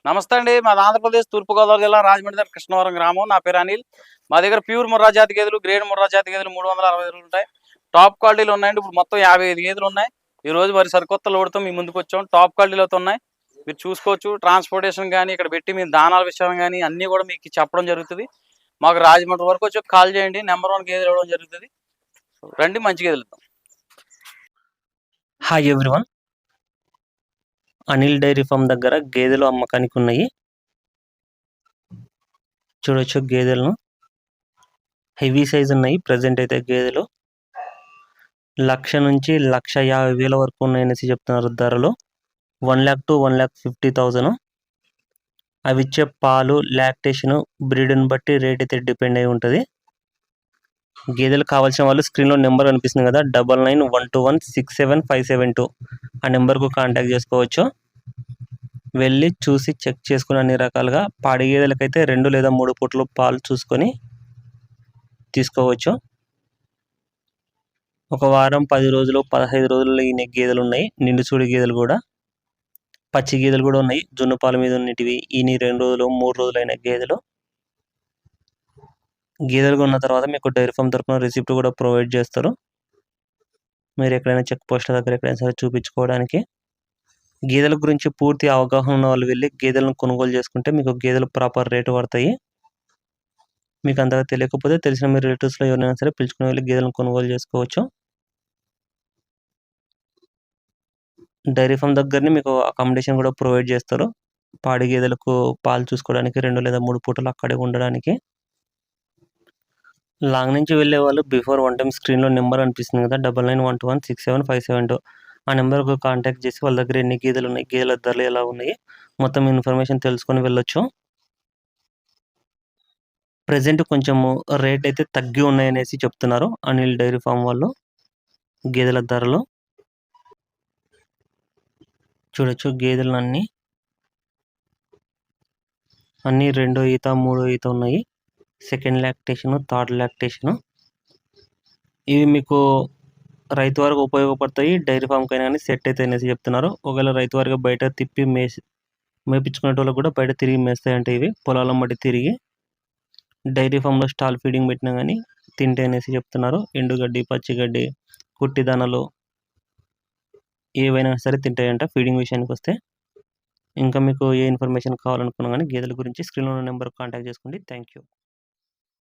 నమస్తే అండి. మాది ఆంధ్రప్రదేశ్ తూర్పుగోదావరి జిల్లా రాజమండ్రి దగ్గర కృష్ణవరం గ్రామం. నా పేరు అనిల్. మా దగ్గర ప్యూర్ ముర్రా జాతి గేదెలు, గ్రేడ్ ముర్రా జాతి గేదెలు 360 ఉంటాయి. టాప్ క్వాలిటీలో ఉన్నాయండి. ఇప్పుడు మొత్తం 55 గేదెలు ఉన్నాయి. ఈరోజు మరి సరికొత్త లోడ్తో మీ ముందుకు వచ్చాం. టాప్ క్వాలిటీలో ఉన్నాయి. మీరు చూసుకోవచ్చు. ట్రాన్స్పోర్టేషన్ కానీ ఇక్కడ పెట్టి మీ దానాల విషయం కానీ అన్నీ కూడా మీకు చెప్పడం జరుగుతుంది. మాకు రాజమండ్రి వరకు వచ్చి కాల్ చేయండి. నెంబర్ 1 గేదెలు ఇవ్వడం జరుగుతుంది. రండి, మంచి గేదెలు. Hi everyone, Anil dairy farm దగ్గర గేదెలు అమ్మకానికి ఉన్నాయి. చూడొచ్చు గేదెలను, హెవీ సైజ్ ఉన్నాయి. ప్రజెంట్ అయితే గేదెలు 1,00,000 నుంచి 1,50,000 వరకు ఉన్నాయనేసి చెప్తున్నారు ధరలు. 1 lakh to 1,50,000. అవి ఇచ్చే పాలు, లాక్టేషన్, బ్రీడ్ని బట్టి రేట్ అయితే డిపెండ్ అయి ఉంటుంది. గేదెలు కావాల్సిన వాళ్ళు స్క్రీన్లో నెంబర్ కనిపిస్తుంది కదా, 9912167572 ఆ నెంబర్కు కాంటాక్ట్ చేసుకోవచ్చు. వెళ్ళి చూసి చెక్ చేసుకుని అన్ని రకాలుగా పాడి గేదెలకైతే 2 లేదా 3 పూటలు పాలు చూసుకొని తీసుకోవచ్చు. ఒక వారం, 10 రోజులు, 15 రోజులు ఈయన గేదెలు ఉన్నాయి. నిండు చూడి గేదెలు కూడా, పచ్చి గేదెలు కూడా ఉన్నాయి. జున్ను పాల మీద ఉన్నటివి ఈయన 2 రోజులు, 3 రోజులైన గేదెలు. గేదెలు కొన్న తర్వాత మీకు డైరీ ఫామ్ తరఫున రిసిప్ట్ కూడా ప్రొవైడ్ చేస్తారు. మీరు ఎక్కడైనా చెక్ పోస్ట్ల దగ్గర ఎక్కడైనా సరే చూపించుకోవడానికి. గేదెల గురించి పూర్తి అవగాహన ఉన్న వాళ్ళు వెళ్ళి గేదెలను కొనుగోలు చేసుకుంటే మీకు గేదెలు ప్రాపర్ రేటు పడతాయి. మీకు అంతగా తెలియకపోతే తెలిసిన మీ రిలేటివ్స్లో ఎవరైనా సరే పిలుచుకుని వెళ్ళి గేదెలను కొనుగోలు చేసుకోవచ్చు. డైరీ ఫామ్ దగ్గరనే మీకు అకామిడేషన్ కూడా ప్రొవైడ్ చేస్తారు. పాడి గేదెలకు పాలు చూసుకోవడానికి 2 లేదా 3 పూటలు అక్కడే ఉండడానికి. లాంగ్ నుంచి వెళ్ళే వాళ్ళు బిఫోర్ 1 టైం స్క్రీన్లో నెంబర్ అనిపిస్తుంది కదా, 9912167572 ఆ నెంబర్కు కాంటాక్ట్ చేసి వాళ్ళ దగ్గర ఎన్ని గేదెలు ఉన్నాయి, గేదెల ధరలు ఎలా ఉన్నాయి, మొత్తం ఇన్ఫర్మేషన్ తెలుసుకొని వెళ్ళొచ్చు. ప్రజెంట్ కొంచెము రేట్ అయితే తగ్గి ఉన్నాయనేసి చెప్తున్నారు అనిల్ డైరీ ఫామ్ వాళ్ళు. గేదెల ధరలు చూడొచ్చు. గేదెలు అన్నీ 2వ ఈత, 3వ ఈత ఉన్నాయి. Second lactation, third lactation. ఇవి మీకు రైతు వరకు ఉపయోగపడతాయి. డైరీ ఫామ్కైనా కానీ సెట్ అయితే అనేసి చెప్తున్నారు. ఒకవేళ రైతు వరకు బయట తిప్పి మేపించుకునే వాళ్ళు కూడా బయట తిరిగి మేస్తాయంటే ఇవి పొలాల మట్టి తిరిగి డైరీ ఫామ్లో స్టాల్ ఫీడింగ్ పెట్టినా కానీ తింటే అనేసి చెప్తున్నారు. ఎండుగడ్డి, పచ్చిగడ్డి, కుట్టి దానాలు ఏవైనా సరే తింటాయంట ఫీడింగ్ విషయానికి వస్తే. ఇంకా మీకు ఏ ఇన్ఫర్మేషన్ కావాలనుకున్నా కానీ గేదెల గురించి స్క్రీన్లో ఉన్న నెంబర్కి కాంటాక్ట్ చేసుకోండి. Thank you.